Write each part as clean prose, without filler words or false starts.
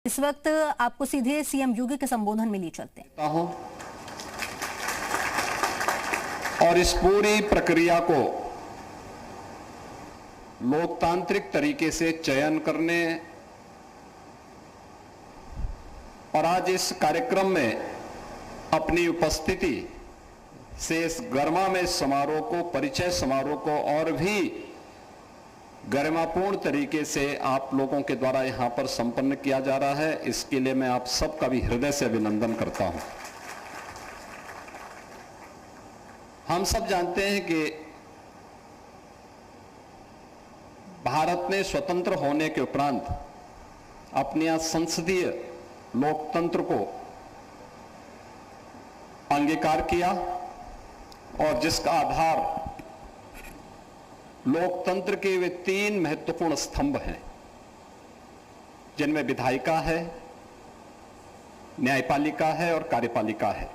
इस वक्त आपको सीधे सीएम योगी के संबोधन में लिए चलते हैं। और इस पूरी प्रक्रिया को लोकतांत्रिक तरीके से चयन करने और आज इस कार्यक्रम में अपनी उपस्थिति से इस गरिमामय समारोह को, परिचय समारोह को और भी गरिमापूर्ण तरीके से आप लोगों के द्वारा यहां पर संपन्न किया जा रहा है। इसके लिए मैं आप सबका भी हृदय से अभिनंदन करता हूं। हम सब जानते हैं कि भारत ने स्वतंत्र होने के उपरांत अपने संसदीय लोकतंत्र को अंगीकार किया और जिसका आधार लोकतंत्र के वे तीन महत्वपूर्ण स्तंभ हैं, जिनमें विधायिका है, न्यायपालिका है और कार्यपालिका है।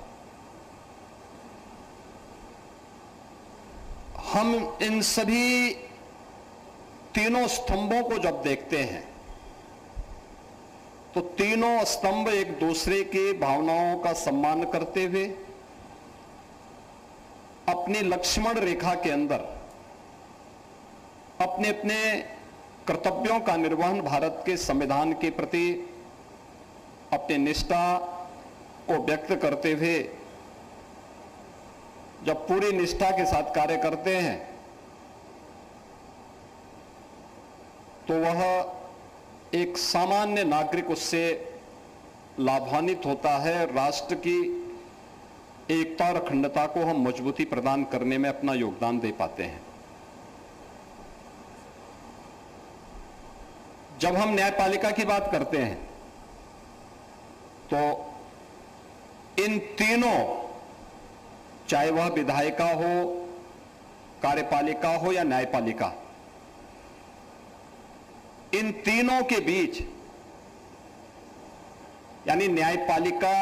हम इन सभी तीनों स्तंभों को जब देखते हैं तो तीनों स्तंभ एक दूसरे के भावनाओं का सम्मान करते हुए अपनी लक्ष्मण रेखा के अंदर अपने अपने कर्तव्यों का निर्वहन भारत के संविधान के प्रति अपनी निष्ठा को व्यक्त करते हुए जब पूरी निष्ठा के साथ कार्य करते हैं तो वह एक सामान्य नागरिक उससे लाभान्वित होता है। राष्ट्र की एकता और अखंडता को हम मजबूती प्रदान करने में अपना योगदान दे पाते हैं। जब हम न्यायपालिका की बात करते हैं तो इन तीनों, चाहे वह विधायिका हो, कार्यपालिका हो या न्यायपालिका, इन तीनों के बीच यानी न्यायपालिका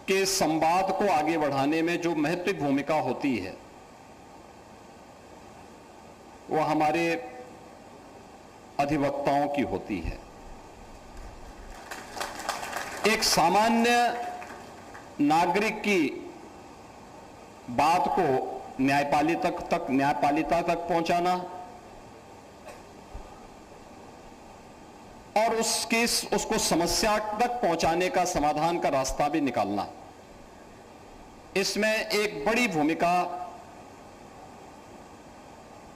के संवाद को आगे बढ़ाने में जो महत्वपूर्ण भूमिका होती है वह हमारे अधिवक्ताओं की होती है। एक सामान्य नागरिक की बात को न्यायपालिका तक पहुंचाना और उसको समस्या तक पहुंचाने का, समाधान का रास्ता भी निकालना, इसमें एक बड़ी भूमिका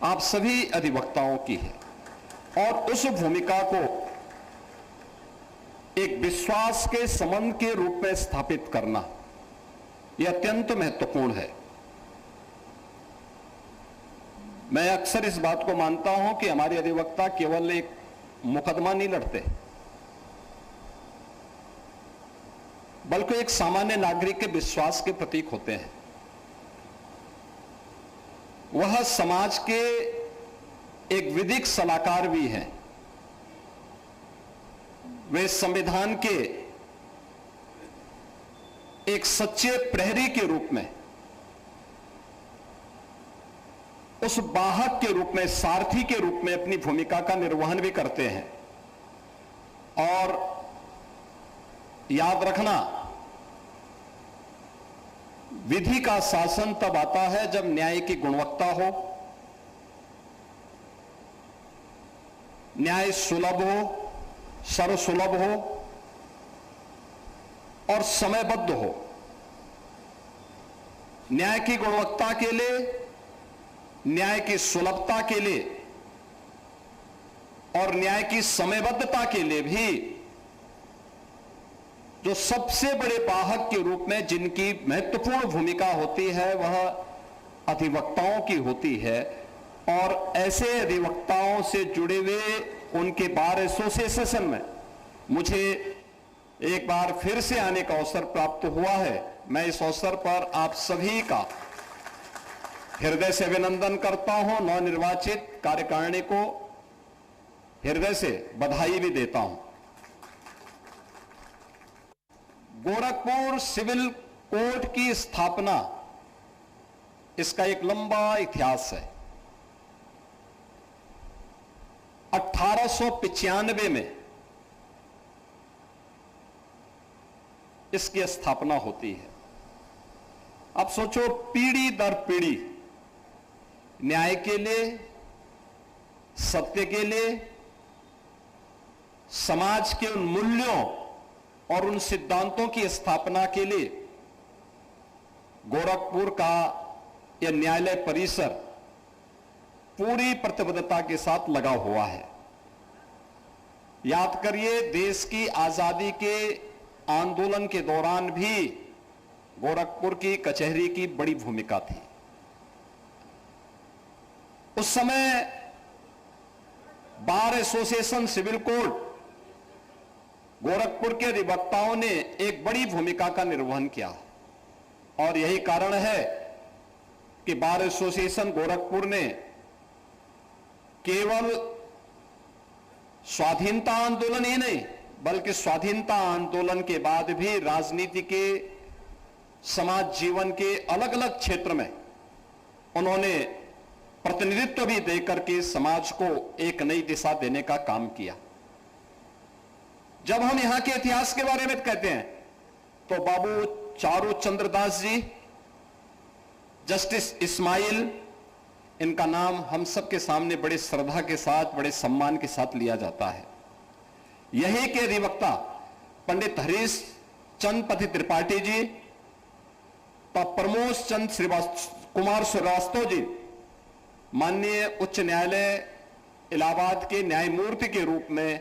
आप सभी अधिवक्ताओं की है। और उस भूमिका को एक विश्वास के संबंध के रूप में स्थापित करना यह अत्यंत महत्वपूर्ण है। मैं अक्सर इस बात को मानता हूं कि हमारे अधिवक्ता केवल एक मुकदमा नहीं लड़ते, बल्कि एक सामान्य नागरिक के विश्वास के प्रतीक होते हैं। वह समाज के एक विधिक सलाहकार भी हैं। वे संविधान के एक सच्चे प्रहरी के रूप में, उस वाहक के रूप में, सारथी के रूप में अपनी भूमिका का निर्वहन भी करते हैं। और याद रखना, विधि का शासन तब आता है जब न्याय की गुणवत्ता हो, न्याय सुलभ हो, सर्वसुलभ हो और समयबद्ध हो। न्याय की गुणवत्ता के लिए, न्याय की सुलभता के लिए और न्याय की समयबद्धता के लिए भी जो सबसे बड़े वाहक के रूप में जिनकी महत्वपूर्ण भूमिका होती है वह अधिवक्ताओं की होती है। और ऐसे अधिवक्ताओं से जुड़े हुए उनके बार एसोसिएशन में मुझे एक बार फिर से आने का अवसर प्राप्त हुआ है। मैं इस अवसर पर आप सभी का हृदय से अभिनंदन करता हूं। नवनिर्वाचित कार्यकारिणी को हृदय से बधाई भी देता हूं। गोरखपुर सिविल कोर्ट की स्थापना, इसका एक लंबा इतिहास है। 1895 में इसकी स्थापना होती है। अब सोचो, पीढ़ी दर पीढ़ी न्याय के लिए, सत्य के लिए, समाज के उन मूल्यों और उन सिद्धांतों की स्थापना के लिए गोरखपुर का यह न्यायालय परिसर पूरी प्रतिबद्धता के साथ लगा हुआ है। याद करिए, देश की आजादी के आंदोलन के दौरान भी गोरखपुर की कचहरी की बड़ी भूमिका थी। उस समय bar association civil court Gorakhpur के अधिवक्ताओं ने एक बड़ी भूमिका का निर्वहन किया और यही कारण है कि बार एसोसिएशन गोरखपुर ने केवल स्वाधीनता आंदोलन ही नहीं, बल्कि स्वाधीनता आंदोलन के बाद भी राजनीति के, समाज जीवन के अलग अलग क्षेत्र में उन्होंने प्रतिनिधित्व भी देकर के समाज को एक नई दिशा देने का काम किया। जब हम यहां के इतिहास के बारे में कहते हैं तो बाबू चारू चंद्र दास जी, जस्टिस इस्माइल, इनका नाम हम सबके सामने बड़े श्रद्धा के साथ, बड़े सम्मान के साथ लिया जाता है। यही के अधिवक्ता पंडित हरीश चंद पति त्रिपाठी जी, प्रमोद चंद कुमार श्रीवास्तव जी माननीय उच्च न्यायालय इलाहाबाद के न्यायमूर्ति के रूप में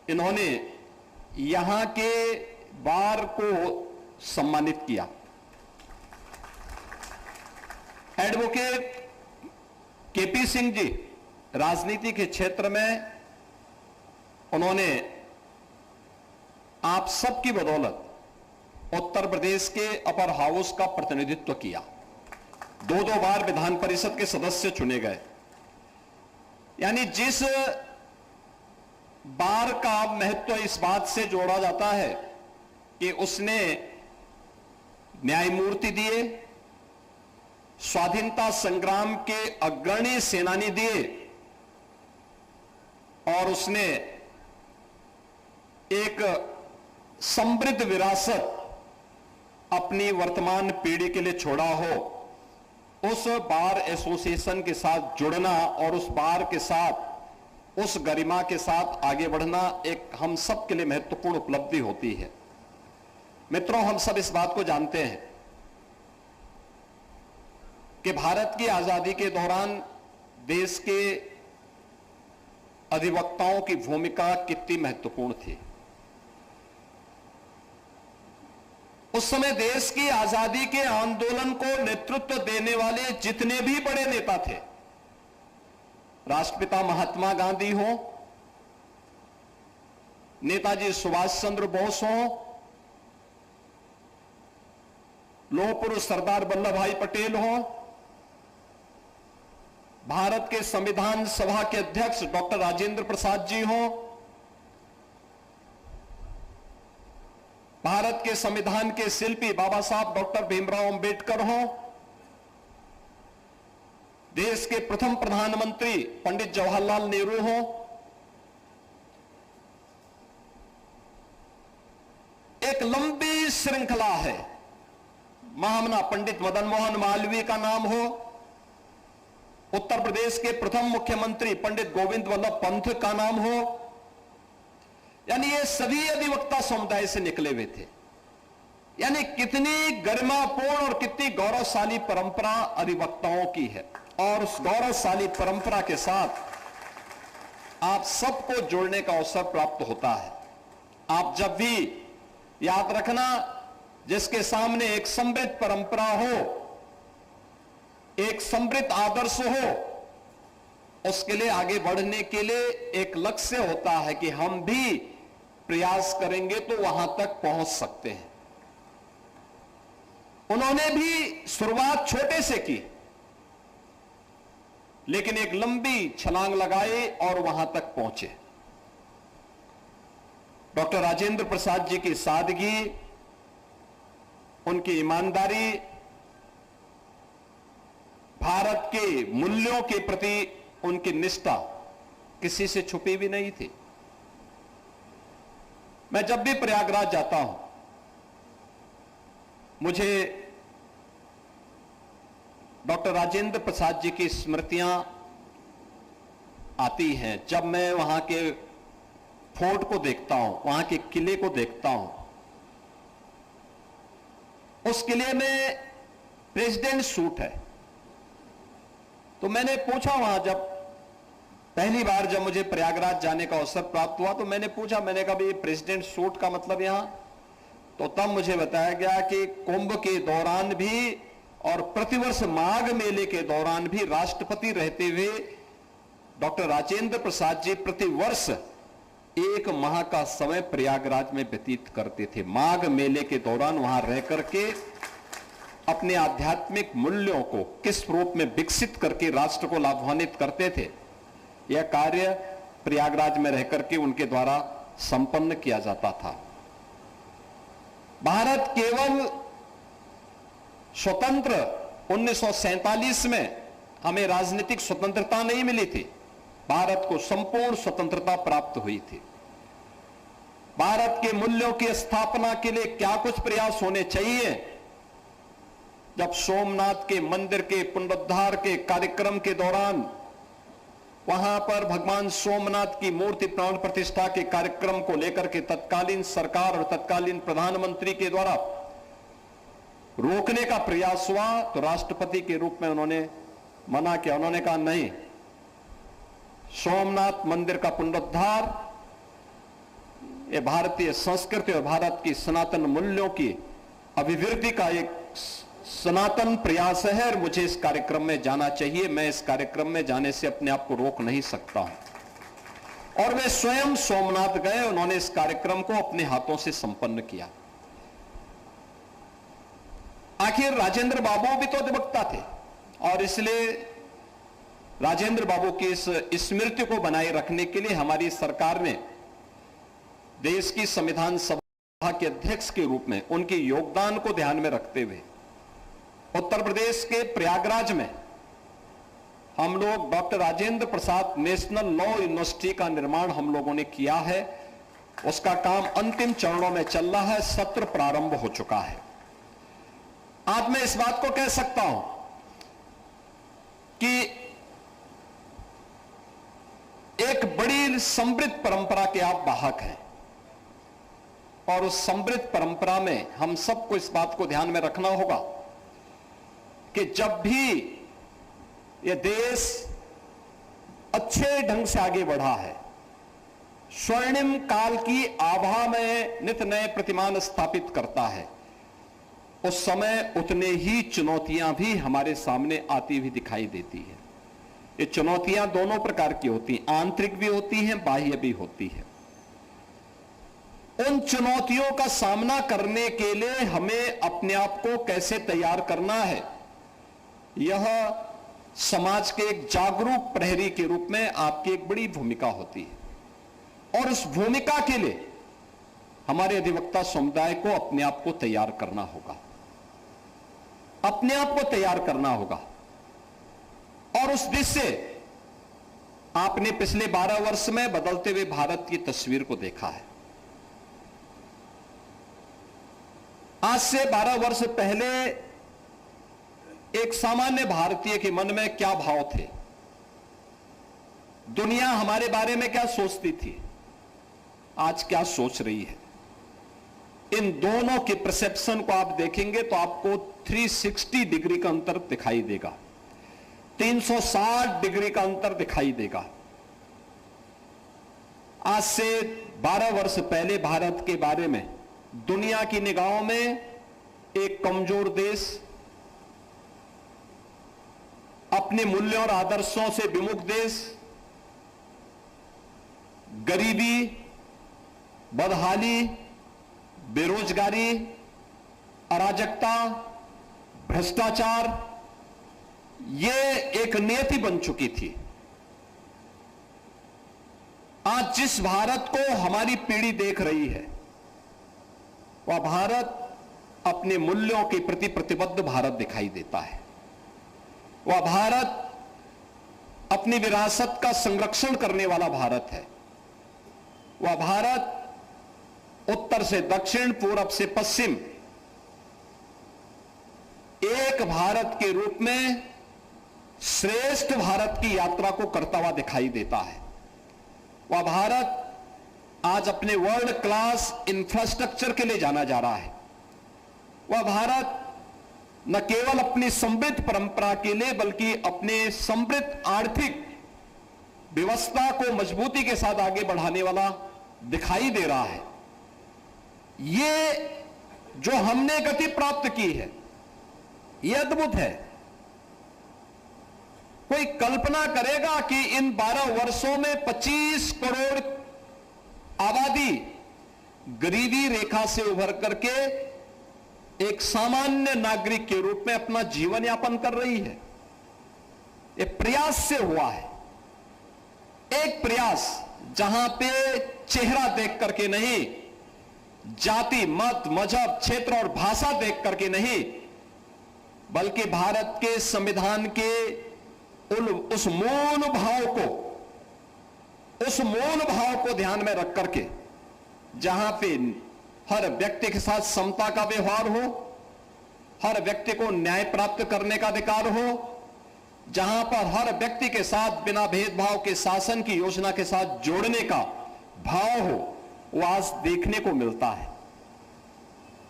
इन्होंने यहां के बार को सम्मानित किया। एडवोकेट केपी सिंह जी राजनीति के क्षेत्र में उन्होंने आप सबकी बदौलत उत्तर प्रदेश के अपर हाउस का प्रतिनिधित्व किया। दो बार विधान परिषद के सदस्य चुने गए। यानी जिस बार का महत्व इस बात से जोड़ा जाता है कि उसने न्यायमूर्ति दिए, स्वाधीनता संग्राम के अग्रणी सेनानी दिए और उसने एक समृद्ध विरासत अपनी वर्तमान पीढ़ी के लिए छोड़ा हो, उस बार एसोसिएशन के साथ जुड़ना और उस बार के साथ, उस गरिमा के साथ आगे बढ़ना एक हम सब के लिए महत्वपूर्ण उपलब्धि होती है। मित्रों, हम सब इस बात को जानते हैं कि भारत की आजादी के दौरान देश के अधिवक्ताओं की भूमिका कितनी महत्वपूर्ण थी। उस समय देश की आजादी के आंदोलन को नेतृत्व देने वाले जितने भी बड़े नेता थे, राष्ट्रपिता महात्मा गांधी हो, नेताजी सुभाष चंद्र बोस हो, लौह पुरुष सरदार वल्लभ भाई पटेल हो, भारत के संविधान सभा के अध्यक्ष डॉक्टर राजेंद्र प्रसाद जी हो, भारत के संविधान के शिल्पी बाबा साहब डॉक्टर भीमराव अंबेडकर हो, देश के प्रथम प्रधानमंत्री पंडित जवाहरलाल नेहरू हो, एक लंबी श्रृंखला है। महामना पंडित मदन मोहन मालवीय का नाम हो, उत्तर प्रदेश के प्रथम मुख्यमंत्री पंडित गोविंद वल्लभ पंत का नाम हो, यानी ये सभी अधिवक्ता समुदाय से निकले हुए थे। यानी कितनी गरिमापूर्ण और कितनी गौरवशाली परंपरा अधिवक्ताओं की है। और उस गौरवशाली परंपरा के साथ आप सबको जोड़ने का अवसर प्राप्त होता है। आप जब भी, याद रखना, जिसके सामने एक समृद्ध परंपरा हो, एक समृद्ध आदर्श हो, उसके लिए आगे बढ़ने के लिए एक लक्ष्य होता है कि हम भी प्रयास करेंगे तो वहां तक पहुंच सकते हैं। उन्होंने भी शुरुआत छोटे से की, लेकिन एक लंबी छलांग लगाई और वहां तक पहुंचे। डॉक्टर राजेंद्र प्रसाद जी की सादगी, उनकी ईमानदारी, भारत के मूल्यों के प्रति उनकी निष्ठा, किसी से छुपी भी नहीं थी। मैं जब भी प्रयागराज जाता हूं, मुझे डॉक्टर राजेंद्र प्रसाद जी की स्मृतियां आती हैं। जब मैं वहां के फोर्ट को देखता हूं, वहां के किले को देखता हूं, उस किले में प्रेसिडेंट सूट है। तो मैंने पूछा वहां, जब पहली बार जब मुझे प्रयागराज जाने का अवसर प्राप्त हुआ, तो मैंने पूछा, मैंने कहा भाई प्रेसिडेंट सूट का मतलब यहां? तो तब मुझे बताया गया कि कुंभ के दौरान भी और प्रतिवर्ष माघ मेले के दौरान भी राष्ट्रपति रहते हुए डॉक्टर राजेंद्र प्रसाद जी प्रतिवर्ष 1 माह का समय प्रयागराज में व्यतीत करते थे। माघ मेले के दौरान वहां रह करके अपने आध्यात्मिक मूल्यों को किस रूप में विकसित करके राष्ट्र को लाभान्वित करते थे, यह कार्य प्रयागराज में रहकर के उनके द्वारा संपन्न किया जाता था। भारत केवल स्वतंत्र 1947 में हमें राजनीतिक स्वतंत्रता नहीं मिली थी, भारत को संपूर्ण स्वतंत्रता प्राप्त हुई थी। भारत के मूल्यों की स्थापना के लिए क्या कुछ प्रयास होने चाहिए। जब सोमनाथ के मंदिर के पुनरुद्धार के कार्यक्रम के दौरान वहां पर भगवान सोमनाथ की मूर्ति प्राण प्रतिष्ठा के कार्यक्रम को लेकर के तत्कालीन सरकार और तत्कालीन प्रधानमंत्री के द्वारा रोकने का प्रयास हुआ, तो राष्ट्रपति के रूप में उन्होंने मना किया। उन्होंने कहा नहीं, सोमनाथ मंदिर का पुनरुद्धार ये भारतीय संस्कृति और भारत की सनातन मूल्यों की अभिवृद्धि का एक सनातन प्रयास है और मुझे इस कार्यक्रम में जाना चाहिए। मैं इस कार्यक्रम में जाने से अपने आप को रोक नहीं सकता हूं। और वे स्वयं सोमनाथ गए, उन्होंने इस कार्यक्रम को अपने हाथों से संपन्न किया। आखिर राजेंद्र बाबू भी तो अधिवक्ता थे और इसलिए राजेंद्र बाबू की इस स्मृति को बनाए रखने के लिए हमारी सरकार ने देश की संविधान सभा के अध्यक्ष के रूप में उनके योगदान को ध्यान में रखते हुए उत्तर प्रदेश के प्रयागराज में हम लोग doctor Rajendra Prasad national law university का निर्माण हम लोगों ने किया है। उसका काम अंतिम चरणों में चल रहा है, सत्र प्रारंभ हो चुका है। आज मैं इस बात को कह सकता हूं कि एक बड़ी समृद्ध परंपरा के आप वाहक हैं और उस समृद्ध परंपरा में हम सबको इस बात को ध्यान में रखना होगा कि जब भी यह देश अच्छे ढंग से आगे बढ़ा है, स्वर्णिम काल की आभा में नित नए प्रतिमान स्थापित करता है, उस समय उतने ही चुनौतियां भी हमारे सामने आती हुई दिखाई देती है। ये चुनौतियां दोनों प्रकार की होती हैं, आंतरिक भी होती हैं, बाह्य भी होती है। उन चुनौतियों का सामना करने के लिए हमें अपने आप को कैसे तैयार करना है, यह समाज के एक जागरूक प्रहरी के रूप में आपकी एक बड़ी भूमिका होती है। और उस भूमिका के लिए हमारे अधिवक्ता समुदाय को अपने आप को तैयार करना होगा, अपने आप को तैयार करना होगा। और उस दिशा से आपने पिछले 12 वर्ष में बदलते हुए भारत की तस्वीर को देखा है। आज से 12 वर्ष पहले एक सामान्य भारतीय के मन में क्या भाव थे, दुनिया हमारे बारे में क्या सोचती थी, आज क्या सोच रही है, इन दोनों के परसेप्शन को आप देखेंगे तो आपको 360 डिग्री का अंतर दिखाई देगा, 360 डिग्री का अंतर दिखाई देगा। आज से 12 वर्ष पहले भारत के बारे में दुनिया की निगाहों में एक कमजोर देश, अपने मूल्यों और आदर्शों से विमुख देश, गरीबी, बदहाली, बेरोजगारी, अराजकता, भ्रष्टाचार, ये एक नियति बन चुकी थी। आज जिस भारत को हमारी पीढ़ी देख रही है, वह भारत अपने मूल्यों के प्रति प्रतिबद्ध भारत दिखाई देता है। वह भारत अपनी विरासत का संरक्षण करने वाला भारत है। वह भारत उत्तर से दक्षिण, पूरब से पश्चिम एक भारत के रूप में श्रेष्ठ भारत की यात्रा को करता हुआ दिखाई देता है। वह भारत आज अपने वर्ल्ड क्लास इंफ्रास्ट्रक्चर के लिए जाना जा रहा है। वह भारत न केवल अपनी समृद्ध परंपरा के लिए बल्कि अपने समृद्ध आर्थिक व्यवस्था को मजबूती के साथ आगे बढ़ाने वाला दिखाई दे रहा है। ये जो हमने गति प्राप्त की है, यह अद्भुत है। कोई कल्पना करेगा कि इन 12 वर्षों में 25 करोड़ आबादी गरीबी रेखा से उभर करके एक सामान्य नागरिक के रूप में अपना जीवन यापन कर रही है। यह प्रयास से हुआ है। एक प्रयास जहां पे चेहरा देख करके नहीं, जाति, मत, मजहब, क्षेत्र और भाषा देख करके नहीं, बल्कि भारत के संविधान के उस मौन भाव को ध्यान में रख करके, जहां पे हर व्यक्ति के साथ समता का व्यवहार हो, हर व्यक्ति को न्याय प्राप्त करने का अधिकार हो, जहां पर हर व्यक्ति के साथ बिना भेदभाव के शासन की योजना के साथ जोड़ने का भाव हो, वो आज देखने को मिलता है।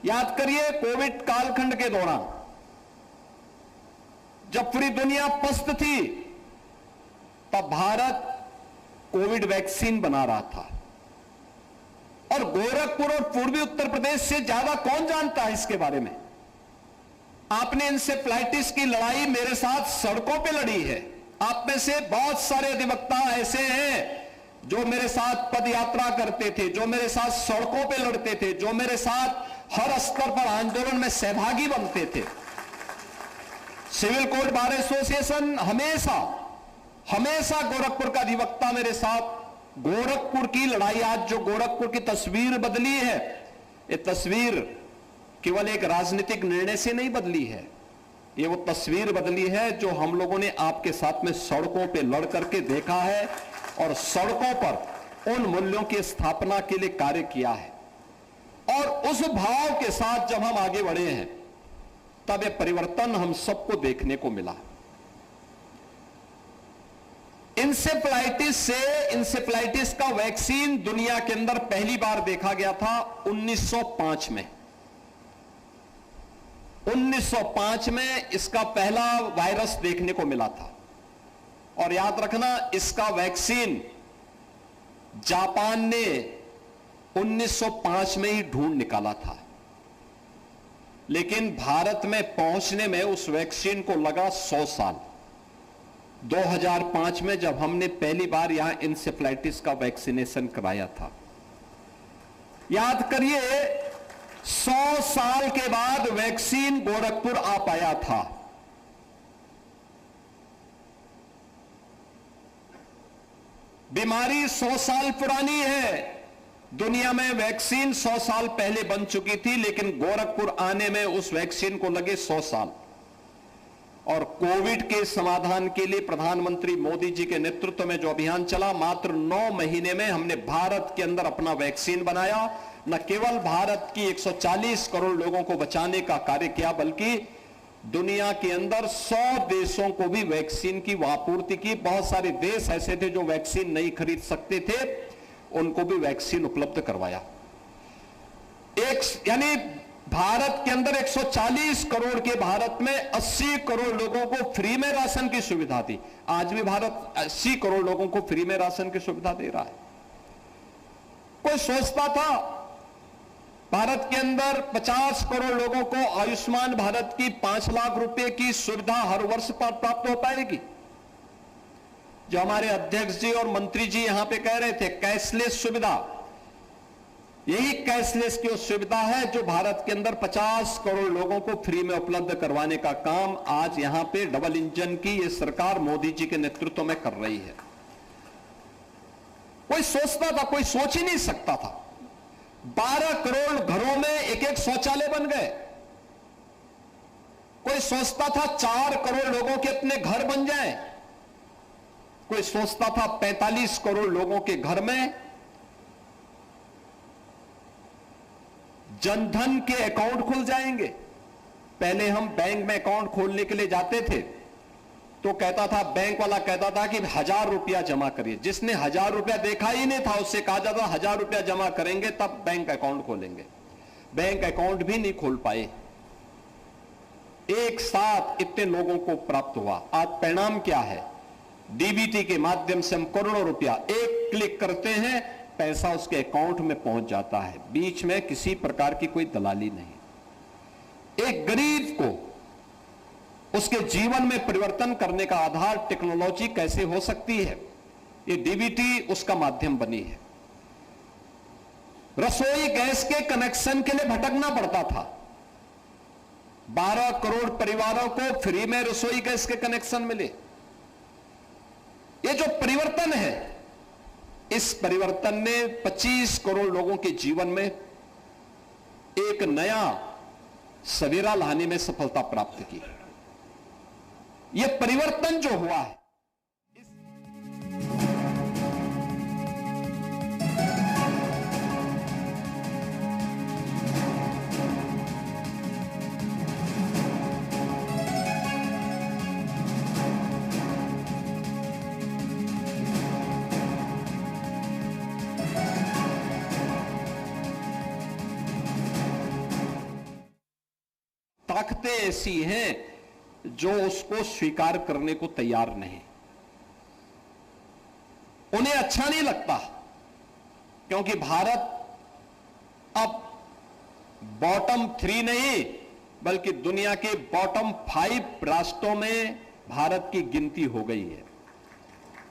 याद करिए, कोविड कालखंड के दौरान जब पूरी दुनिया पस्त थी, तब भारत कोविड वैक्सीन बना रहा था। और गोरखपुर और पूर्वी उत्तर प्रदेश से ज्यादा कौन जानता है इसके बारे में? आपने इंसेफ्लाइटिस की लड़ाई मेरे साथ सड़कों पे लड़ी है। आप में से बहुत सारे अधिवक्ता ऐसे हैं जो मेरे साथ पद यात्रा करते थे, जो मेरे साथ सड़कों पे लड़ते थे, जो मेरे साथ हर स्तर पर आंदोलन में सहभागी बनते थे। सिविल कोड बार एसोसिएशन हमेशा गोरखपुर का अधिवक्ता मेरे साथ। गोरखपुर की लड़ाई, आज जो गोरखपुर की तस्वीर बदली है, ये तस्वीर केवल एक राजनीतिक निर्णय से नहीं बदली है। ये वो तस्वीर बदली है जो हम लोगों ने आपके साथ में सड़कों पे लड़ करके देखा है और सड़कों पर उन मूल्यों की स्थापना के लिए कार्य किया है। और उस भाव के साथ जब हम आगे बढ़े हैं, तब ये परिवर्तन हम सबको देखने को मिला। इंसेफ्लाइटिस का वैक्सीन दुनिया के अंदर पहली बार देखा गया था 1905 में। 1905 में इसका पहला वायरस देखने को मिला था। और याद रखना, इसका वैक्सीन जापान ने 1905 में ही ढूंढ निकाला था, लेकिन भारत में पहुंचने में उस वैक्सीन को लगा 100 साल। 2005 में जब हमने पहली बार यहां इंसेफ्लाइटिस का वैक्सीनेशन कराया था, याद करिए 100 साल के बाद वैक्सीन गोरखपुर आ पाया था। बीमारी 100 साल पुरानी है। दुनिया में वैक्सीन 100 साल पहले बन चुकी थी, लेकिन गोरखपुर आने में उस वैक्सीन को लगे 100 साल। और कोविड के समाधान के लिए प्रधानमंत्री मोदी जी के नेतृत्व में जो अभियान चला, मात्र 9 महीने में हमने भारत के अंदर अपना वैक्सीन बनाया। न केवल भारत की 140 करोड़ लोगों को बचाने का कार्य किया, बल्कि दुनिया के अंदर 100 देशों को भी वैक्सीन की आपूर्ति की। बहुत सारे देश ऐसे थे जो वैक्सीन नहीं खरीद सकते थे, उनको भी वैक्सीन उपलब्ध करवाया। यानी भारत के अंदर 140 करोड़ के भारत में 80 करोड़ लोगों को फ्री में राशन की सुविधा थी। आज भी भारत 80 करोड़ लोगों को फ्री में राशन की सुविधा दे रहा है। कोई सोचता था भारत के अंदर 50 करोड़ लोगों को आयुष्मान भारत की 5 लाख रुपए की सुविधा हर वर्ष प्राप्त हो पाएगी? जो हमारे अध्यक्ष जी और मंत्री जी यहां पे कह रहे थे, कैशलेस सुविधा, यही कैशलेस की सुविधा है जो भारत के अंदर 50 करोड़ लोगों को फ्री में उपलब्ध करवाने का काम आज यहां पे डबल इंजन की ये सरकार मोदी जी के नेतृत्व में कर रही है। कोई सोचता था, कोई सोच ही नहीं सकता था। 12 करोड़ घरों में एक शौचालय बन गए। कोई सोचता था 4 करोड़ लोगों के अपने घर बन जाएं। कोई सोचता था 45 करोड़ लोगों के घर में जनधन के अकाउंट खुल जाएंगे। पहले हम बैंक में अकाउंट खोलने के लिए जाते थे तो कहता था, बैंक वाला कहता था कि 1000 रुपया जमा करिए। जिसने 1000 रुपया देखा ही नहीं था उससे कहा जाता 1000 रुपया जमा करेंगे तब बैंक अकाउंट खोलेंगे। बैंक अकाउंट भी नहीं खोल पाए। एक साथ इतने लोगों को प्राप्त हुआ। आज परिणाम क्या है? डीबीटी के माध्यम से हम करोड़ों रुपया एक क्लिक करते हैं, पैसा उसके अकाउंट में पहुंच जाता है। बीच में किसी प्रकार की कोई दलाली नहीं। एक गरीब को उसके जीवन में परिवर्तन करने का आधार टेक्नोलॉजी कैसे हो सकती है, ये डीबीटी उसका माध्यम बनी है। रसोई गैस के कनेक्शन के लिए भटकना पड़ता था। 12 करोड़ परिवारों को फ्री में रसोई गैस के कनेक्शन मिले। ये जो परिवर्तन है, इस परिवर्तन ने 25 करोड़ लोगों के जीवन में एक नया सवेरा लाने में सफलता प्राप्त की। यह परिवर्तन जो हुआ है, ताकतें ऐसी हैं जो उसको स्वीकार करने को तैयार नहीं। उन्हें अच्छा नहीं लगता क्योंकि भारत अब बॉटम 3 नहीं बल्कि दुनिया के बॉटम 5 राष्ट्रों में भारत की गिनती हो गई है।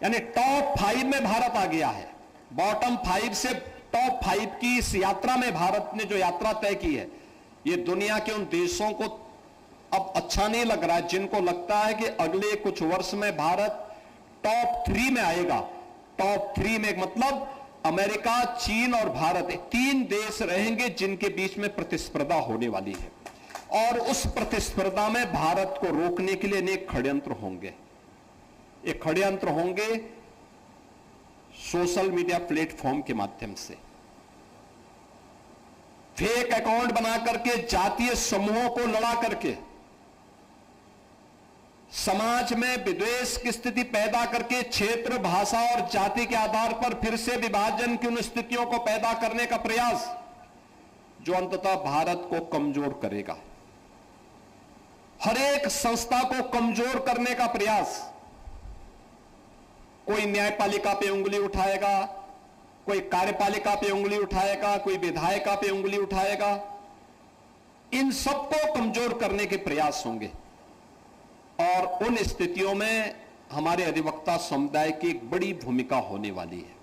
यानी टॉप 5 में भारत आ गया है। बॉटम 5 से टॉप 5 की इस यात्रा में भारत ने जो यात्रा तय की है, ये दुनिया के उन देशों को अब अच्छा नहीं लग रहा है जिनको लगता है कि अगले कुछ वर्ष में भारत टॉप 3 में आएगा। टॉप 3 में मतलब अमेरिका, चीन और भारत, 3 देश रहेंगे जिनके बीच में प्रतिस्पर्धा होने वाली है। और उस प्रतिस्पर्धा में भारत को रोकने के लिए अनेक षड्यंत्र होंगे। ये षड्यंत्र होंगे सोशल मीडिया प्लेटफॉर्म के माध्यम से। फेक अकाउंट बना करके, जातीय समूहों को लड़ा करके, समाज में विद्वेष की स्थिति पैदा करके, क्षेत्र, भाषा और जाति के आधार पर फिर से विभाजन की उन स्थितियों को पैदा करने का प्रयास जो अंततः भारत को कमजोर करेगा। हर एक संस्था को कमजोर करने का प्रयास। कोई न्यायपालिका पे उंगली उठाएगा, कोई कार्यपालिका पे उंगली उठाएगा, कोई विधायिका पे उंगली उठाएगा। इन सबको कमजोर करने के प्रयास होंगे। और उन स्थितियों में हमारे अधिवक्ता समुदाय की एक बड़ी भूमिका होने वाली है।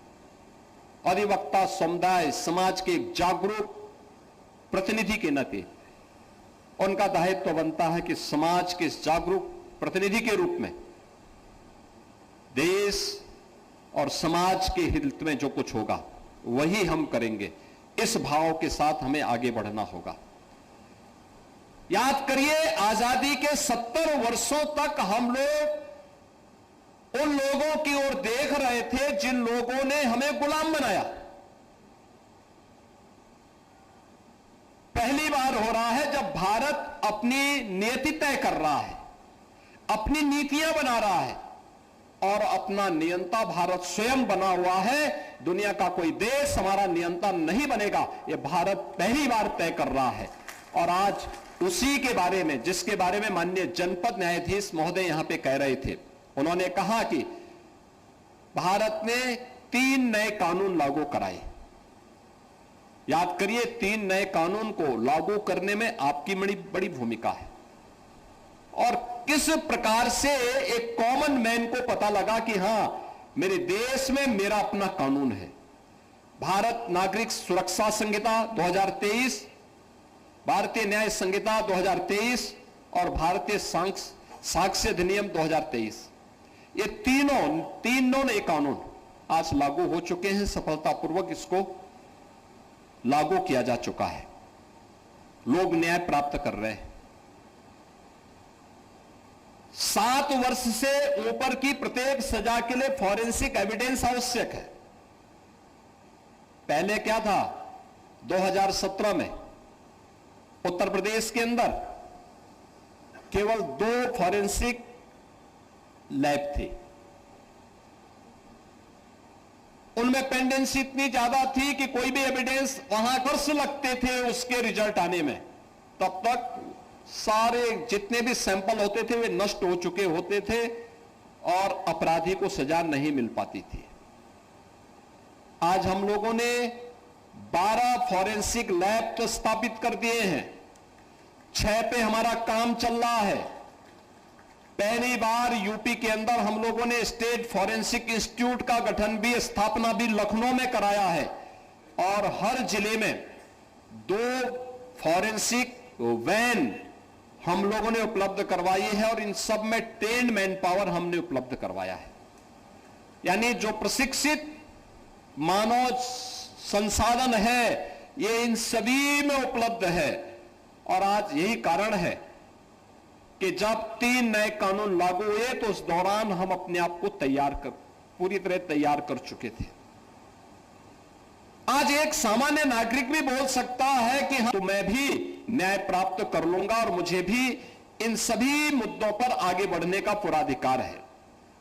अधिवक्ता समुदाय समाज के एक जागरूक प्रतिनिधि के नाते उनका दायित्व बनता है कि समाज के जागरूक प्रतिनिधि के रूप में देश और समाज के हित में जो कुछ होगा वही हम करेंगे। इस भाव के साथ हमें आगे बढ़ना होगा। याद करिए, आजादी के 70 वर्षों तक हम लोग उन लोगों की ओर देख रहे थे जिन लोगों ने हमें गुलाम बनाया। पहली बार हो रहा है जब भारत अपनी नीति तय कर रहा है, अपनी नीतियां बना रहा है और अपना नियंता भारत स्वयं बना हुआ है। दुनिया का कोई देश हमारा नियंता नहीं बनेगा, यह भारत पहली बार तय कर रहा है। और आज उसी के बारे में, जिसके बारे में माननीय जनपद न्यायाधीश महोदय यहां पे कह रहे थे, उन्होंने कहा कि भारत ने 3 नए कानून लागू कराए। याद करिए, 3 नए कानून को लागू करने में आपकी बड़ी भूमिका है। और किस प्रकार से एक कॉमन मैन को पता लगा कि हां, मेरे देश में मेरा अपना कानून है। भारत नागरिक सुरक्षा संहिता 2023, भारतीय न्याय संहिता 2023 और भारतीय साक्ष्य अधिनियम 2023, ये तीनों नए कानून आज लागू हो चुके हैं। सफलतापूर्वक इसको लागू किया जा चुका है। लोग न्याय प्राप्त कर रहे हैं। 7 वर्ष से ऊपर की प्रत्येक सजा के लिए फॉरेंसिक एविडेंस आवश्यक है। पहले क्या था, 2017 में उत्तर प्रदेश के अंदर केवल 2 फॉरेंसिक लैब थे। उनमें पेंडेंसी इतनी ज्यादा थी कि कोई भी एविडेंस वहां वर्ष लगते थे उसके रिजल्ट आने में, तब तक सारे जितने भी सैंपल होते थे वे नष्ट हो चुके होते थे और अपराधी को सजा नहीं मिल पाती थी। आज हम लोगों ने 12 फॉरेंसिक लैब तो स्थापित कर दिए हैं, 6 पे हमारा काम चल रहा है। पहली बार यूपी के अंदर हम लोगों ने स्टेट फॉरेंसिक इंस्टीट्यूट का गठन भी, स्थापना भी लखनऊ में कराया है और हर जिले में 2 फॉरेंसिक वैन हम लोगों ने उपलब्ध करवाई है और इन सब में ट्रेन्ड मैन पावर हमने उपलब्ध करवाया है। यानी जो प्रशिक्षित मानव संसाधन है ये इन सभी में उपलब्ध है। और आज यही कारण है कि जब 3 नए कानून लागू हुए तो उस दौरान हम अपने आप को पूरी तरह तैयार कर चुके थे। आज एक सामान्य नागरिक भी बोल सकता है कि हाँ, तो मैं भी न्याय प्राप्त कर लूंगा और मुझे भी इन सभी मुद्दों पर आगे बढ़ने का पूरा अधिकार है।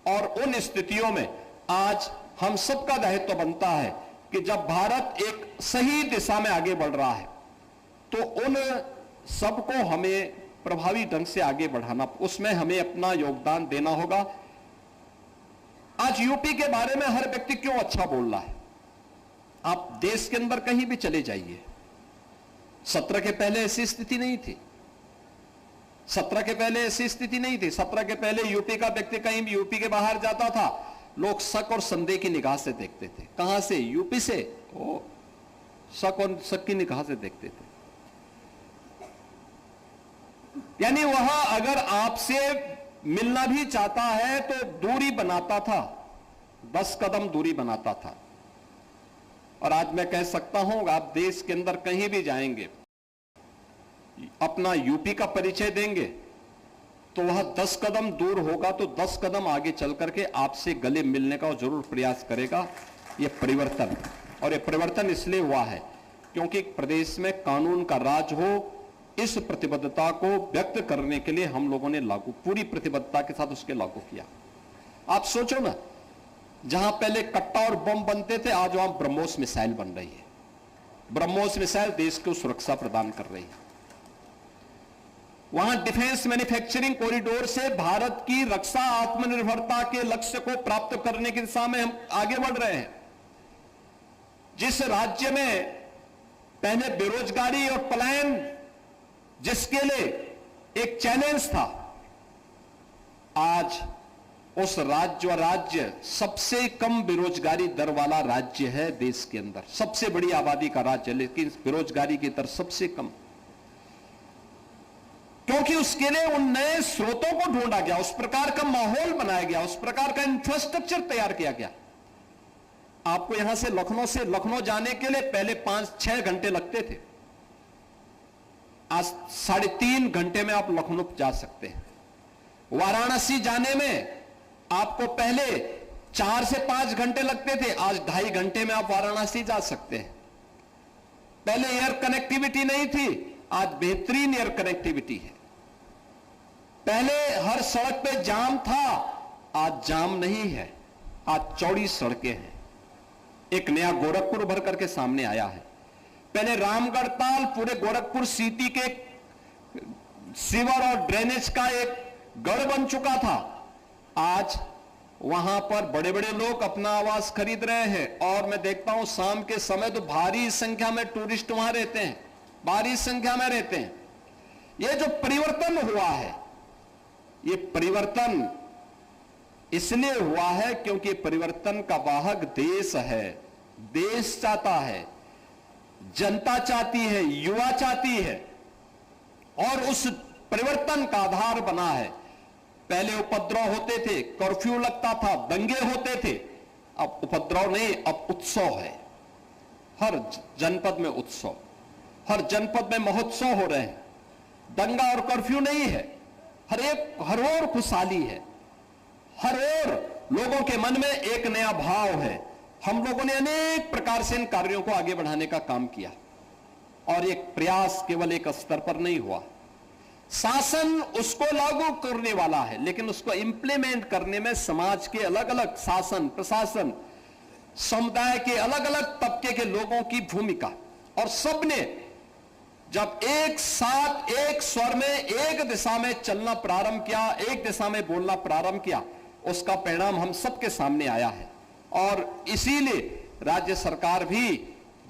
और उन स्थितियों में आज हम सबका दायित्व बनता है कि जब भारत एक सही दिशा में आगे बढ़ रहा है तो उन सबको हमें प्रभावी ढंग से आगे बढ़ाना, उसमें हमें अपना योगदान देना होगा। आज यूपी के बारे में हर व्यक्ति क्यों अच्छा बोल रहा है? आप देश के अंदर कहीं भी चले जाइए, 17 के पहले ऐसी स्थिति नहीं थी। 17 के पहले ऐसी स्थिति नहीं थी। 17 के पहले यूपी का व्यक्ति कहीं भी यूपी के बाहर जाता था, लोग शक और संदेह की निगाह से देखते थे। कहां से? यूपी से। ओ, शक की निगाह से देखते थे। यानी वह अगर आपसे मिलना भी चाहता है तो दूरी बनाता था, 10 कदम दूरी बनाता था। और आज मैं कह सकता हूं, आप देश के अंदर कहीं भी जाएंगे, अपना यूपी का परिचय देंगे तो वह 10 कदम दूर होगा तो 10 कदम आगे चल करके आपसे गले मिलने का जरूर प्रयास करेगा। यह परिवर्तन, और यह परिवर्तन इसलिए हुआ है क्योंकि प्रदेश में कानून का राज हो। इस प्रतिबद्धता को व्यक्त करने के लिए हम लोगों ने पूरी प्रतिबद्धता के साथ उसके लागू किया। आप सोचो ना, जहां पहले कट्टा और बम बनते थे आज वहां ब्रह्मोस मिसाइल बन रही है। ब्रह्मोस मिसाइल देश को सुरक्षा प्रदान कर रही है। वहां डिफेंस मैन्युफैक्चरिंग कॉरिडोर से भारत की रक्षा आत्मनिर्भरता के लक्ष्य को प्राप्त करने की दिशा में हम आगे बढ़ रहे हैं। जिस राज्य में पहले बेरोजगारी और पलायन जिसके लिए एक चैलेंज था, आज उस राज्य सबसे कम बेरोजगारी दर वाला राज्य है देश के अंदर। सबसे बड़ी आबादी का राज्य, लेकिन बेरोजगारी की दर सबसे कम, क्योंकि उसके लिए उन नए स्रोतों को ढूंढा गया, उस प्रकार का माहौल बनाया गया, उस प्रकार का इंफ्रास्ट्रक्चर तैयार किया गया। आपको यहां से लखनऊ जाने के लिए पहले 5-6 घंटे लगते थे, आज 3.5 घंटे में आप लखनऊ जा सकते हैं। वाराणसी जाने में आपको पहले 4 से 5 घंटे लगते थे, आज 2.5 घंटे में आप वाराणसी जा सकते हैं। पहले एयर कनेक्टिविटी नहीं थी, आज बेहतरीन एयर कनेक्टिविटी है। पहले हर सड़क पे जाम था, आज जाम नहीं है, आज चौड़ी सड़कें हैं। एक नया गोरखपुर भर करके सामने आया है। पहले रामगढ़ ताल पूरे गोरखपुर सिटी के सीवर और ड्रेनेज का एक गढ़ बन चुका था, आज वहां पर बड़े बड़े लोग अपना आवास खरीद रहे हैं। और मैं देखता हूं शाम के समय तो भारी संख्या में टूरिस्ट वहां रहते हैं, भारी संख्या में रहते हैं। यह जो परिवर्तन हुआ है, ये परिवर्तन इसलिए हुआ है क्योंकि परिवर्तन का वाहक देश है। देश चाहता है, जनता चाहती है, युवा चाहती है, और उस परिवर्तन का आधार बना है। पहले उपद्रव होते थे, कर्फ्यू लगता था, दंगे होते थे, अब उपद्रव नहीं, अब उत्सव है। हर जनपद में उत्सव, हर जनपद में महोत्सव हो रहे हैं। दंगा और कर्फ्यू नहीं है, हर ओर खुशहाली है, हर ओर लोगों के मन में एक नया भाव है। हम लोगों ने अनेक प्रकार से इन कार्यों को आगे बढ़ाने का काम किया और एक प्रयास केवल एक स्तर पर नहीं हुआ। शासन उसको लागू करने वाला है, लेकिन उसको इंप्लीमेंट करने में समाज के अलग अलग शासन प्रशासन समुदाय के अलग अलग तबके के लोगों की भूमिका, और सबने जब एक साथ एक स्वर में एक दिशा में चलना प्रारंभ किया, एक दिशा में बोलना प्रारंभ किया, उसका परिणाम हम सबके सामने आया है। और इसीलिए राज्य सरकार भी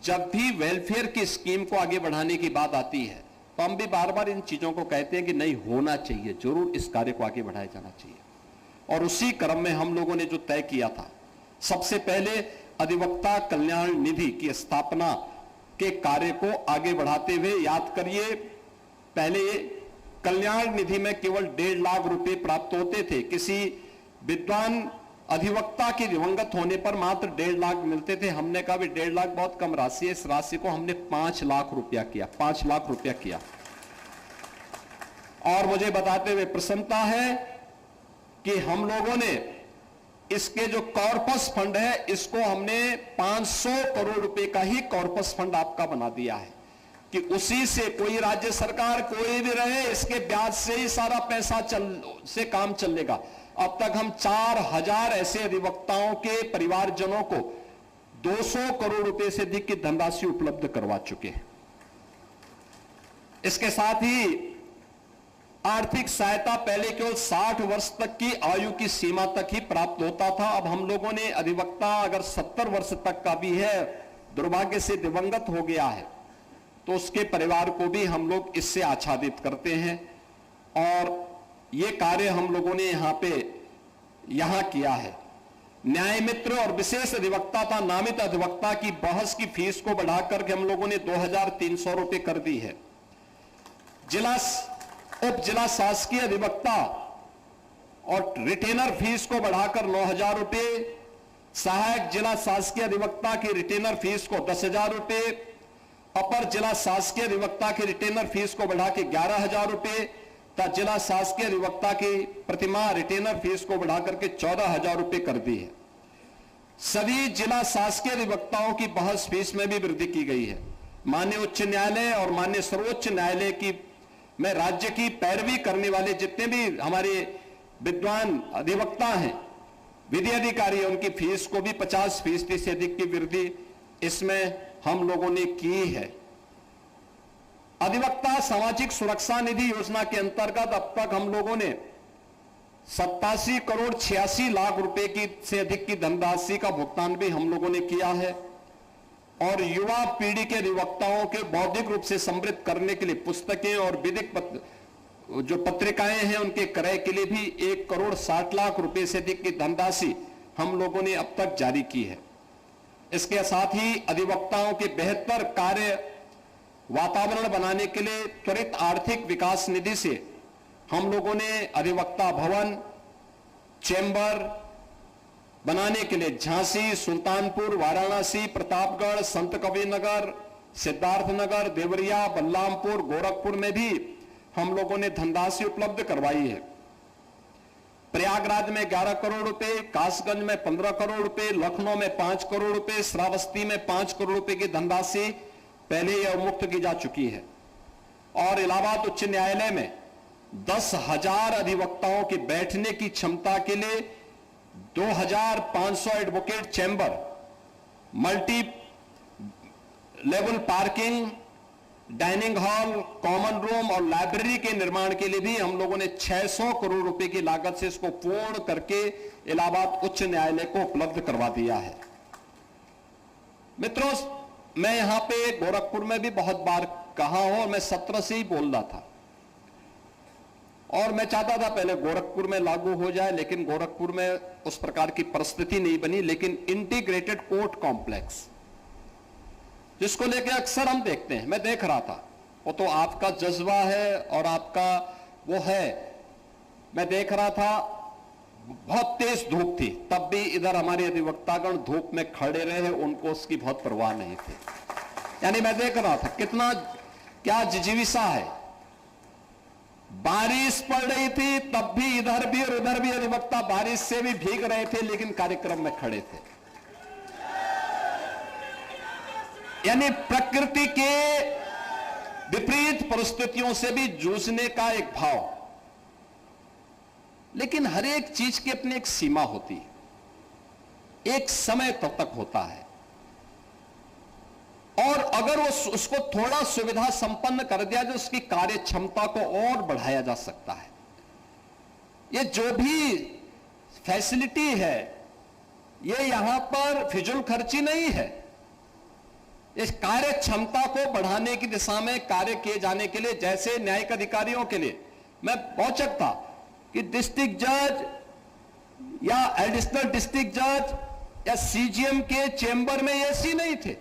जब भी वेलफेयर की स्कीम को आगे बढ़ाने की बात आती है तो हम भी बार बार इन चीजों को कहते हैं कि नहीं, होना चाहिए, जरूर इस कार्य को आगे बढ़ाया जाना चाहिए। और उसी क्रम में हम लोगों ने जो तय किया था, सबसे पहले अधिवक्ता कल्याण निधि की स्थापना के कार्य को आगे बढ़ाते हुए, याद करिए, पहले कल्याण निधि में केवल 1.5 लाख रुपए प्राप्त होते थे। किसी विद्वान अधिवक्ता की दिवंगत होने पर मात्र 1.5 लाख मिलते थे। हमने कहा भी 1.5 लाख बहुत कम राशि है, इस राशि को हमने 5 लाख रुपया किया, 5 लाख रुपया किया। और मुझे बताते हुए प्रसन्नता है कि हम लोगों ने इसके जो कॉर्पस फंड है, इसको हमने 500 करोड़ रुपए का ही कॉर्पस फंड आपका बना दिया है कि उसी से कोई राज्य सरकार कोई भी रहे, इसके ब्याज से ही सारा पैसा से काम चलेगा। अब तक हम 4000 ऐसे अधिवक्ताओं के परिवारजनों को 200 करोड़ रुपए से अधिक की धनराशि उपलब्ध करवा चुके हैं। इसके साथ ही आर्थिक सहायता पहले केवल 60 वर्ष तक की आयु की सीमा तक ही प्राप्त होता था। अब हम लोगों ने अधिवक्ता अगर 70 वर्ष तक का भी है, दुर्भाग्य से दिवंगत हो गया है, तो उसके परिवार को भी हम लोग इससे आच्छादित करते हैं। और ये कार्य हम लोगों ने यहां किया है। न्याय मित्र और विशेष अधिवक्ता था नामित अधिवक्ता की बहस की फीस को बढ़ाकर के हम लोगों ने 2300 रुपए कर दी है। उप जिला शासकीय अधिवक्ता और रिटेनर फीस को बढ़ाकर 9000 रुपए, सहायक जिला शासकीय अधिवक्ता की रिटेनर फीस को 10,000 रुपए, अपर जिला शासकीय अधिवक्ता की रिटेनर फीस को बढ़ा के 11,000 रुपए, तथा जिला शासकीय अधिवक्ता की प्रतिमाह रिटेनर फीस को बढ़ाकर के 14,000 रुपए कर दी है। सभी जिला शासकीय अधिवक्ताओं की बहस फीस में भी वृद्धि की गई है। माननीय उच्च न्यायालय और माननीय सर्वोच्च न्यायालय की में राज्य की पैरवी करने वाले जितने भी हमारे विद्वान अधिवक्ता हैं, विधि अधिकारी हैं, उनकी फीस को भी 50% से अधिक की वृद्धि इसमें हम लोगों ने की है। अधिवक्ता सामाजिक सुरक्षा निधि योजना के अंतर्गत अब तक हम लोगों ने 87 करोड़ 86 लाख रुपए की से अधिक की धनराशि का भुगतान भी हम लोगों ने किया है। और युवा पीढ़ी के अधिवक्ताओं के बौद्धिक रूप से समृद्ध करने के लिए पुस्तकें और विधिक जो पत्रिकाएं हैं उनके क्रय के लिए भी 1 करोड़ 60 लाख रुपए से अधिक की धनराशि हम लोगों ने अब तक जारी की है। इसके साथ ही अधिवक्ताओं के बेहतर कार्य वातावरण बनाने के लिए त्वरित आर्थिक विकास निधि से हम लोगों ने अधिवक्ता भवन, चैम्बर बनाने के लिए झांसी, सुल्तानपुर, वाराणसी, प्रतापगढ़, संत कबीरनगर, सिद्धार्थनगर, देवरिया, बलरामपुर, गोरखपुर में भी हम लोगों ने धनराशि उपलब्ध करवाई है। प्रयागराज में 11 करोड़ रुपए, कासगंज में 15 करोड़ रुपए, लखनऊ में 5 करोड़ रुपए, श्रावस्ती में 5 करोड़ रुपए की धनराशि पहले ही अवमुक्त की जा चुकी है। और इलाहाबाद उच्च न्यायालय में 10,000 अधिवक्ताओं के बैठने की क्षमता के लिए 2,500 advocate chamber, multi level parking, dining hall, common room और लाइब्रेरी के निर्माण के लिए भी हम लोगों ने 600 करोड़ रुपए की लागत से इसको पूर्ण करके इलाहाबाद उच्च न्यायालय को उपलब्ध करवा दिया है। मित्रों, मैं यहां पे गोरखपुर में भी बहुत बार कहा हूं और मैं 17 से ही बोल रहा था और मैं चाहता था पहले गोरखपुर में लागू हो जाए, लेकिन गोरखपुर में उस प्रकार की परिस्थिति नहीं बनी। लेकिन इंटीग्रेटेड कोर्ट कॉम्प्लेक्स जिसको लेके अक्सर हम देखते हैं, मैं देख रहा था, वो तो आपका जज्बा है और आपका वो है। मैं देख रहा था बहुत तेज धूप थी, तब भी इधर हमारे अधिवक्तागण धूप में खड़े रहे, उनको उसकी बहुत परवाह नहीं थी। यानी मैं देख रहा था कितना क्या जिजीविसा है। बारिश पड़ रही थी तब भी इधर भी और उधर भी अधिवक्ता बारिश से भी भीग रहे थे, लेकिन कार्यक्रम में खड़े थे। यानी प्रकृति के विपरीत परिस्थितियों से भी जूझने का एक भाव। लेकिन हर एक चीज की अपनी एक सीमा होती है, एक समय तक होता है, और अगर उसको थोड़ा सुविधा संपन्न कर दिया जाए, उसकी कार्य क्षमता को और बढ़ाया जा सकता है। ये जो भी फैसिलिटी है, ये यहां पर फिजूल खर्ची नहीं है। इस कार्य क्षमता को बढ़ाने की दिशा में कार्य किए जाने के लिए, जैसे न्यायिक अधिकारियों के लिए मैं बहुत सकता कि डिस्ट्रिक्ट जज या एडिशनल डिस्ट्रिक्ट जज या सीजीएम के चेंबर में एसी नहीं थे।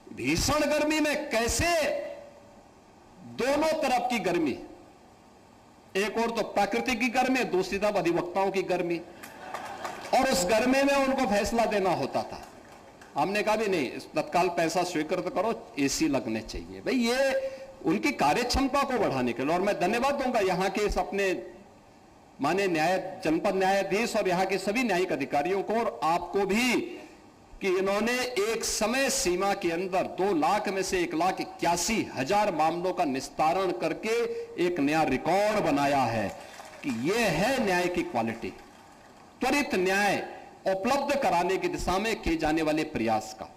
भीषण गर्मी में कैसे दोनों तरफ की गर्मी, एक और तो प्रकृति की गर्मी, दूसरी तरफ अधिवक्ताओं की गर्मी, और उस गर्मी में उनको फैसला देना होता था। हमने कहा भी नहीं, तत्काल पैसा स्वीकृत करो, एसी लगने चाहिए। भाई ये उनकी कार्य क्षमता को बढ़ाने के लिए, और मैं धन्यवाद दूंगा यहाँ के इस अपने माने जनपद न्यायाधीश और यहाँ के सभी न्यायिक अधिकारियों को, और आपको भी, कि इन्होंने एक समय सीमा के अंदर 2 लाख में से 1,81,000 मामलों का निस्तारण करके एक नया रिकॉर्ड बनाया है कि यह है न्याय की क्वालिटी। त्वरित न्याय उपलब्ध कराने की दिशा में किए जाने वाले प्रयास का,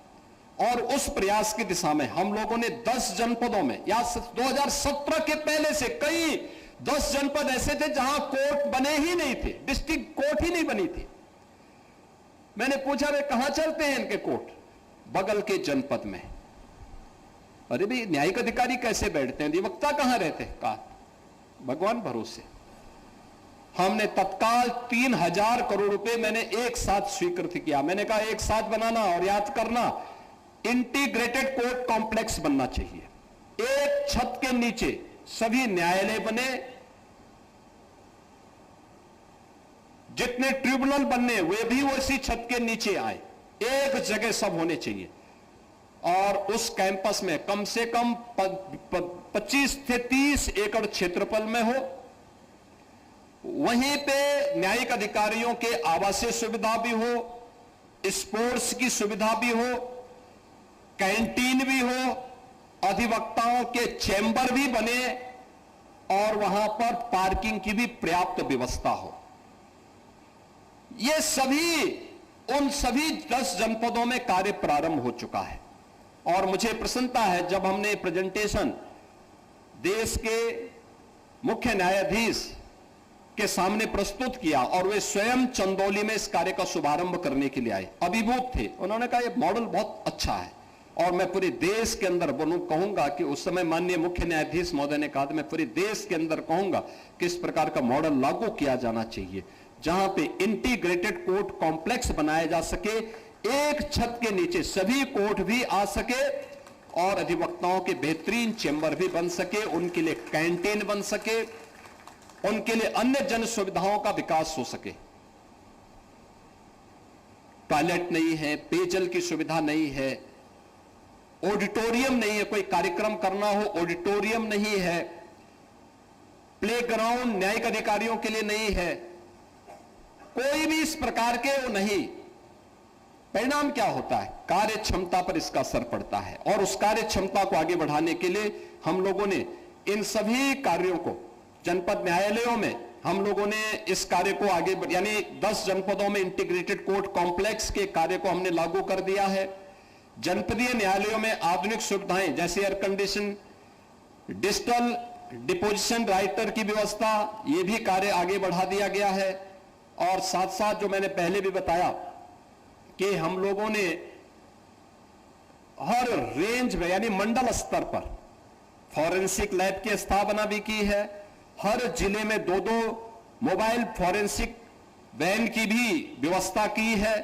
और उस प्रयास की दिशा में हम लोगों ने 10 जनपदों में, या 2017 के पहले से कई 10 जनपद ऐसे थे जहां कोर्ट बने ही नहीं थे, डिस्ट्रिक्ट कोर्ट ही नहीं बनी थी। मैंने पूछा वे कहां चलते हैं इनके कोर्ट? बगल के जनपद में। अरे भाई न्यायिक अधिकारी कैसे बैठते हैं, अधिवक्ता कहां रहते हैं? कहा भगवान भरोसे। हमने तत्काल 3,000 करोड़ रुपए मैंने एक साथ स्वीकृत किया। मैंने कहा एक साथ बनाना, और याद करना, इंटीग्रेटेड कोर्ट कॉम्प्लेक्स बनना चाहिए। एक छत के नीचे सभी न्यायालय बने, जितने ट्रिब्यूनल बनने वे भी उसी छत के नीचे आए, एक जगह सब होने चाहिए। और उस कैंपस में कम से कम 25 से 30 एकड़ क्षेत्रफल में हो। वहीं पे न्यायिक अधिकारियों के आवासीय सुविधा भी हो, स्पोर्ट्स की सुविधा भी हो, कैंटीन भी हो, अधिवक्ताओं के चैम्बर भी बने, और वहां पर पार्किंग की भी पर्याप्त व्यवस्था हो। ये सभी, उन सभी 10 जनपदों में कार्य प्रारंभ हो चुका है। और मुझे प्रसन्नता है जब हमने प्रेजेंटेशन देश के मुख्य न्यायाधीश के सामने प्रस्तुत किया, और वे स्वयं चंदौली में इस कार्य का शुभारंभ करने के लिए आए, अभिभूत थे। उन्होंने कहा यह मॉडल बहुत अच्छा है, और मैं पूरे देश के अंदर कहूंगा कि उस समय माननीय मुख्य न्यायाधीश महोदय ने कहा था, मैं पूरे देश के अंदर कहूंगा कि इस प्रकार का मॉडल लागू किया जाना चाहिए, जहां पे इंटीग्रेटेड कोर्ट कॉम्प्लेक्स बनाया जा सके, एक छत के नीचे सभी कोर्ट भी आ सके, और अधिवक्ताओं के बेहतरीन चेंबर भी बन सके, उनके लिए कैंटीन बन सके, उनके लिए अन्य जन सुविधाओं का विकास हो सके। टॉयलेट नहीं है, पेयजल की सुविधा नहीं है, ऑडिटोरियम नहीं है, कोई कार्यक्रम करना हो ऑडिटोरियम नहीं है, प्लेग्राउंड न्यायिक अधिकारियों के लिए नहीं है, कोई भी इस प्रकार के वो नहीं। परिणाम क्या होता है? कार्य क्षमता पर इसका असर पड़ता है, और उस कार्य क्षमता को आगे बढ़ाने के लिए हम लोगों ने इन सभी कार्यों को जनपद न्यायालयों में हम लोगों ने इस कार्य को आगे, यानी 10 जनपदों में इंटीग्रेटेड कोर्ट कॉम्प्लेक्स के कार्य को हमने लागू कर दिया है। जनपदीय न्यायालयों में आधुनिक सुविधाएं जैसे air condition, digital deposition writer की व्यवस्था, यह भी कार्य आगे बढ़ा दिया गया है। और साथ साथ जो मैंने पहले भी बताया कि हम लोगों ने हर रेंज में, यानी मंडल स्तर पर फॉरेंसिक लैब की स्थापना भी की है। हर जिले में 2-2 मोबाइल फॉरेंसिक वैन की भी व्यवस्था की है,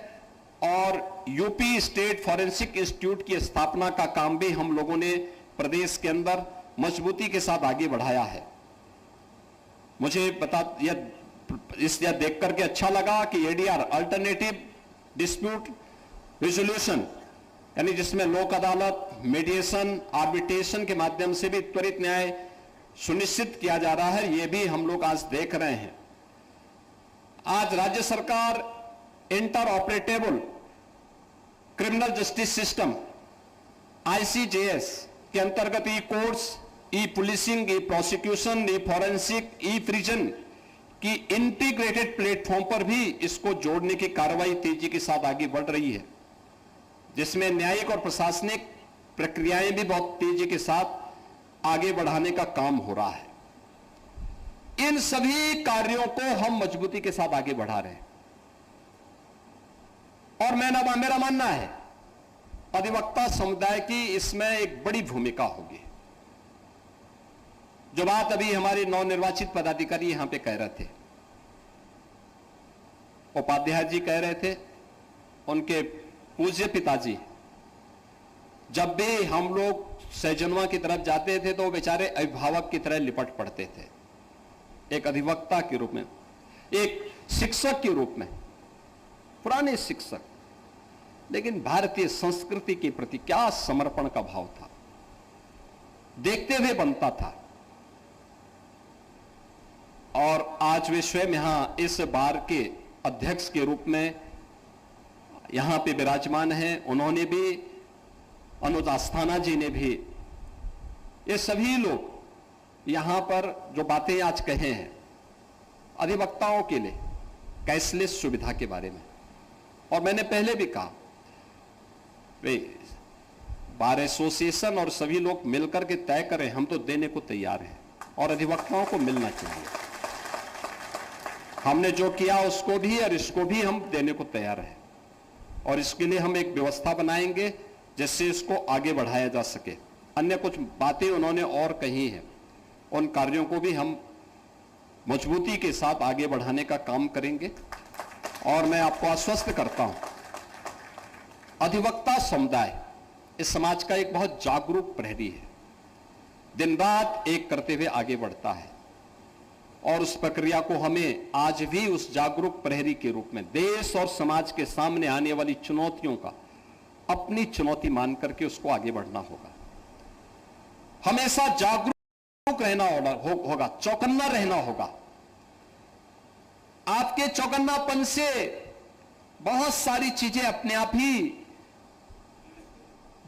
और यूपी स्टेट फॉरेंसिक इंस्टीट्यूट की स्थापना का काम भी हम लोगों ने प्रदेश के अंदर मजबूती के साथ आगे बढ़ाया है। मुझे यह देख करके अच्छा लगा कि एडीआर, अल्टरनेटिव डिस्प्यूट रिजोल्यूशन, यानी जिसमें लोक अदालत, मीडिएशन, आर्बिट्रेशन के माध्यम से भी त्वरित न्याय सुनिश्चित किया जा रहा है, ये भी हम लोग आज देख रहे हैं। आज राज्य सरकार inter operable criminal justice system ICJS के अंतर्गत ई कोर्ट्स, ई पुलिसिंग, ई प्रोसिक्यूशन, ई फॉरेंसिक, ई प्रिजन की इंटीग्रेटेड प्लेटफॉर्म पर भी इसको जोड़ने की कार्रवाई तेजी के साथ आगे बढ़ रही है, जिसमें न्यायिक और प्रशासनिक प्रक्रियाएं भी बहुत तेजी के साथ आगे बढ़ाने का काम हो रहा है। इन सभी कार्यों को हम मजबूती के साथ आगे बढ़ा रहे हैं और मेरा मानना है अधिवक्ता समुदाय की इसमें एक बड़ी भूमिका होगी। जो बात अभी हमारे नवनिर्वाचित पदाधिकारी यहां पे कह रहे थे, उपाध्याय जी कह रहे थे, उनके पूज्य पिताजी, जब भी हम लोग सहजनवा की तरफ जाते थे तो बेचारे अभिभावक की तरह लिपट पड़ते थे, एक अधिवक्ता के रूप में, एक शिक्षक के रूप में, पुराने शिक्षक, लेकिन भारतीय संस्कृति के प्रति क्या समर्पण का भाव था, देखते हुए बनता था। और आज वे स्वयं यहां इस बार के अध्यक्ष के रूप में यहां पे विराजमान हैं। उन्होंने भी, अनुज अस्थाना जी ने भी, ये सभी लोग यहां पर जो बातें आज कहे हैं अधिवक्ताओं के लिए कैशलेस सुविधा के बारे में, और मैंने पहले भी कहा, वे बार एसोसिएशन और सभी लोग मिलकर के तय करें, हम तो देने को तैयार हैं और अधिवक्ताओं को मिलना चाहिए। हमने जो किया उसको भी और इसको भी हम देने को तैयार हैं और इसके लिए हम एक व्यवस्था बनाएंगे जिससे इसको आगे बढ़ाया जा सके। अन्य कुछ बातें उन्होंने और कही हैं, उन कार्यों को भी हम मजबूती के साथ आगे बढ़ाने का काम करेंगे। और मैं आपको आश्वस्त करता हूं, अधिवक्ता समुदाय इस समाज का एक बहुत जागरूक प्रहरी है, दिन रात एक करते हुए आगे बढ़ता है और उस प्रक्रिया को हमें आज भी उस जागरूक प्रहरी के रूप में देश और समाज के सामने आने वाली चुनौतियों का अपनी चुनौती मान करके उसको आगे बढ़ना होगा। हमेशा जागरूक रहना होगा, चौकन्ना रहना होगा। आपके चौकन्नापन से बहुत सारी चीजें अपने आप ही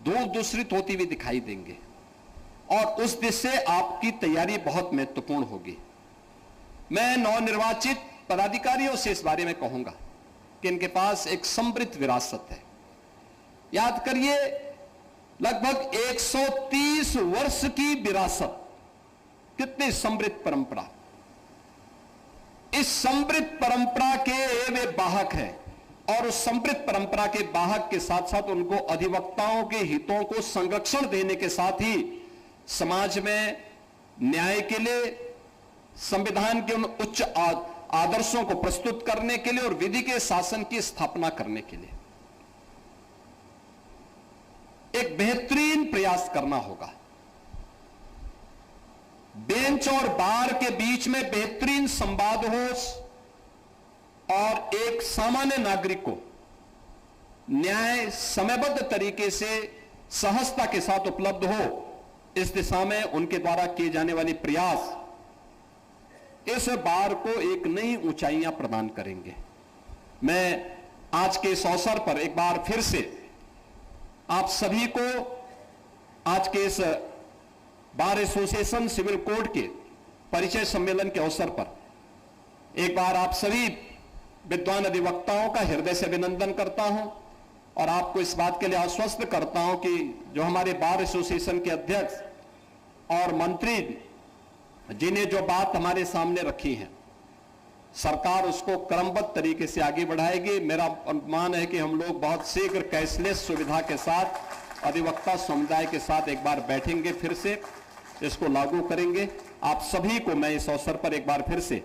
दूर दूसरित होती हुई दिखाई देंगे और उस दिशा से आपकी तैयारी बहुत महत्वपूर्ण होगी। मैं नवनिर्वाचित पदाधिकारियों से इस बारे में कहूंगा कि इनके पास एक समृद्ध विरासत है। याद करिए, लगभग 130 वर्ष की विरासत, कितनी समृद्ध परंपरा। इस समृद्ध परंपरा के वे वाहक हैं और उस समृद्ध परंपरा के वाहक के साथ साथ उनको अधिवक्ताओं के हितों को संरक्षण देने के साथ ही समाज में न्याय के लिए, संविधान के उन उच्च आदर्शों को प्रस्तुत करने के लिए और विधि के शासन की स्थापना करने के लिए एक बेहतरीन प्रयास करना होगा। बेंच और बार के बीच में बेहतरीन संवाद हो और एक सामान्य नागरिक को न्याय समयबद्ध तरीके से सहजता के साथ उपलब्ध हो, इस दिशा में उनके द्वारा किए जाने वाले प्रयास इस बार को एक नई ऊंचाइयां प्रदान करेंगे। मैं आज के इस अवसर पर एक बार फिर से आप सभी को आज के इस बार एसोसिएशन सिविल कोड के परिचय सम्मेलन के अवसर पर एक बार आप सभी विद्वान अधिवक्ताओं का हृदय से अभिनंदन करता हूं और आपको इस बात के लिए आश्वस्त करता हूं कि जो हमारे बार एसोसिएशन के अध्यक्ष और मंत्री जिन्हें जो बात हमारे सामने रखी है, सरकार उसको क्रमबद्ध तरीके से आगे बढ़ाएगी। मेरा अनुमान है कि हम लोग बहुत शीघ्र कैशलेस सुविधा के साथ अधिवक्ता समुदाय के साथ एक बार बैठेंगे, फिर से इसको लागू करेंगे। आप सभी को मैं इस अवसर पर एक बार फिर से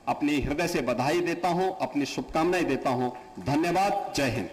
अपनी हृदय से बधाई देता हूं, अपनी शुभकामनाएं देता हूं। धन्यवाद। जय हिंद।